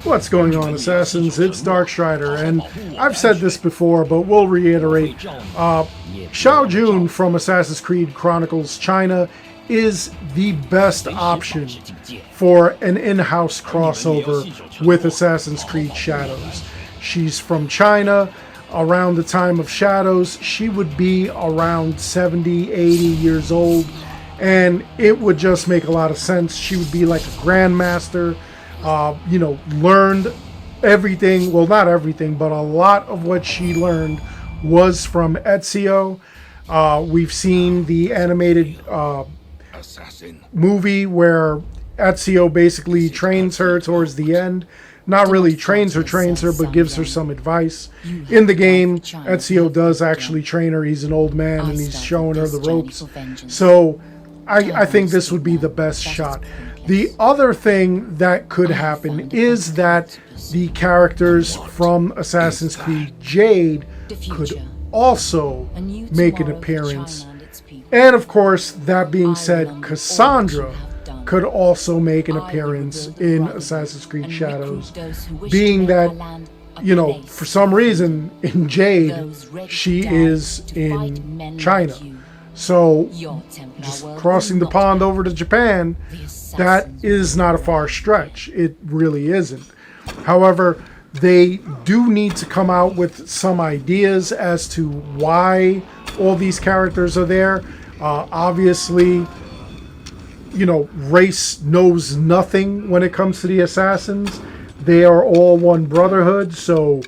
What's going on, Assassins? It's Darkstrider, and I've said this before, but we'll reiterate. Shao Jun from Assassin's Creed Chronicles China is the best option for an in-house crossover with Assassin's Creed Shadows. She's from China. Around the time of Shadows, she would be around 70, 80 years old, and it would just make a lot of sense. She would be like a grandmaster, learned everything, well, not everything, but a lot of what she learned was from Ezio. We've seen the animated movie where Ezio basically trains her towards the end. Not really trains her, but gives her some advice. In the game, Ezio does actually train her. He's an old man, and he's showing her the ropes. So I think this would be the best shot. The other thing that could happen is that the characters from Assassin's Creed Jade could also make an appearance. And of course, that being said, Cassandra could also make an appearance in Assassin's Creed Shadows, being that, for some reason in Jade, she is in China. So, just crossing the pond over to Japan, that is not a far stretch. It really isn't. However, they do need to come out with some ideas as to why all these characters are there. Obviously, race knows nothing when it comes to the assassins. They are all one brotherhood, so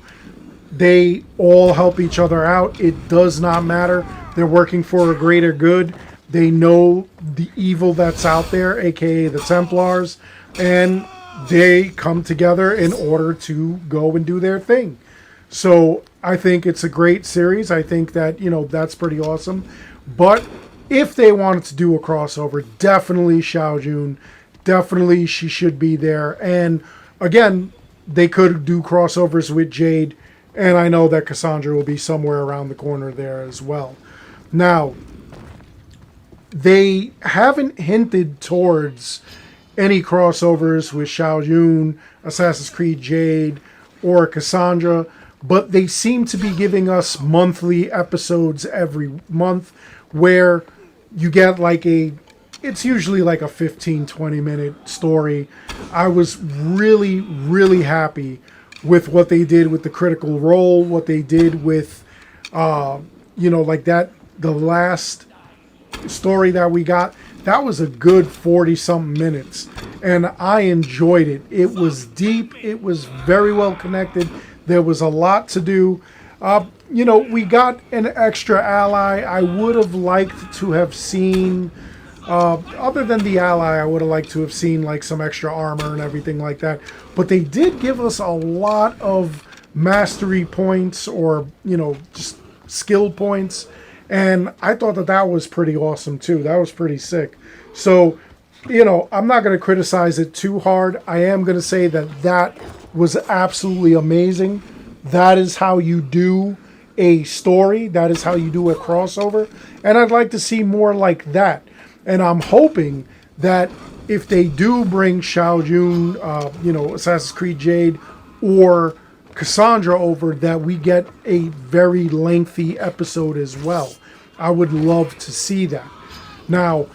they all help each other out. It does not matter. They're working for a greater good. They know the evil that's out there, aka the Templars, and they come together in order to go and do their thing. So I think it's a great series. I think that, that's pretty awesome. But if they wanted to do a crossover, definitely Shao Jun. Definitely she should be there. And again, they could do crossovers with Jade. And I know that Cassandra will be somewhere around the corner there as well. Now, they haven't hinted towards any crossovers with Shao Jun, Assassin's Creed Jade, or Cassandra. But they seem to be giving us monthly episodes every month where you get it's usually like a 15-20 minute story. I was really, really happy with what they did with the Critical Role, what they did with, the last story that we got. That was a good 40-something minutes, and I enjoyed it. It was deep. It was very well connected. There was a lot to do. We got an extra ally. I would have liked to have seen, other than the ally, I would have liked to have seen some extra armor and everything like that. But they did give us a lot of mastery points or, just skill points. And I thought that was pretty awesome too. That was pretty sick. So, I'm not going to criticize it too hard. I am going to say that was absolutely amazing. That is how you do a story. That is how you do a crossover. And I'd like to see more like that. And I'm hoping that if they do bring Shao Jun, Assassin's Creed Jade, or Cassandra over, that we get a very lengthy episode as well. I would love to see that. Now,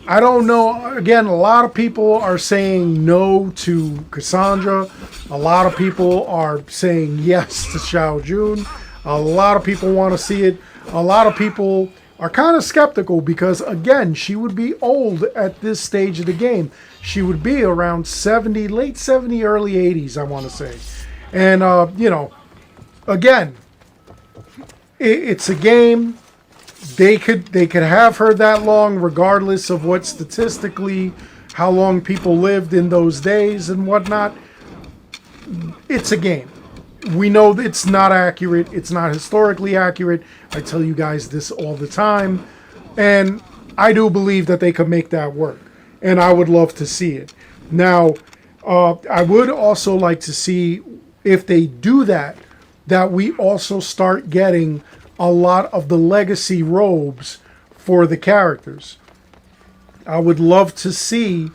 I don't know. Again, a lot of people are saying no to Cassandra. A lot of people are saying yes to Shao Jun. A lot of people want to see it. A lot of people are kind of skeptical because, again, she would be old at this stage of the game. She would be around 70, late 70, early 80s, I want to say. And, again, it's a game. They could have her that long regardless of what statistically, how long people lived in those days and whatnot. It's a game. We know that it's not accurate. It's not historically accurate. I tell you guys this all the time. And I do believe that they could make that work. And I would love to see it. Now, I would also like to see, if they do that we also start getting a lot of the legacy robes for the characters. I would love to see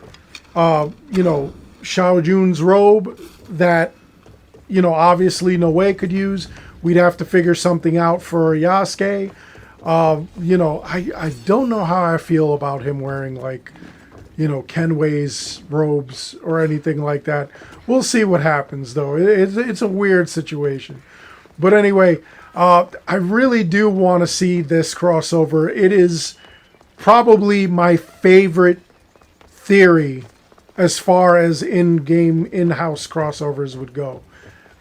you know, Shao Jun's robe that, you know, obviously Noe could use. We'd have to figure something out for Yasuke. You know, I don't know how I feel about him wearing, like, you know, Kenway's robes or anything like that. We'll see what happens, though. It's a weird situation. But anyway, I really do want to see this crossover. It is probably my favorite theory as far as in-game, in-house crossovers would go.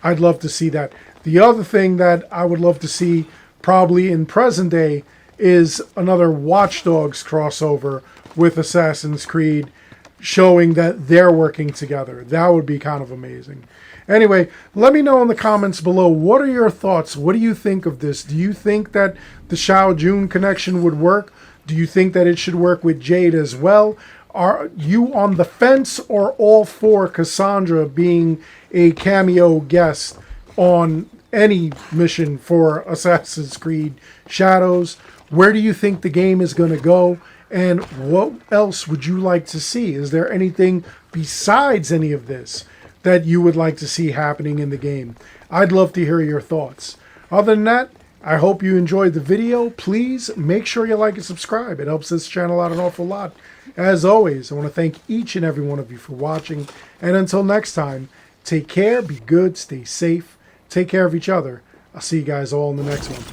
I'd love to see that. The other thing that I would love to see probably in present day is another Watch Dogs crossover with Assassin's Creed, showing that they're working together. That would be kind of amazing. Anyway, let me know in the comments below, what are your thoughts? What do you think of this? Do you think that the Shao Jun connection would work? Do you think that it should work with Jade as well? Are you on the fence or all for Cassandra being a cameo guest on any mission for Assassin's Creed Shadows? Where do you think the game is going to go? And what else would you like to see? Is there anything besides any of this that you would like to see happening in the game? I'd love to hear your thoughts. Other than that, I hope you enjoyed the video. Please make sure you like and subscribe. It helps this channel out an awful lot. As always, I want to thank each and every one of you for watching. And until next time, take care, be good, stay safe, take care of each other. I'll see you guys all in the next one.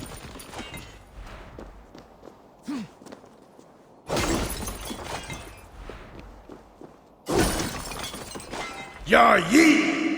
Ya Yi!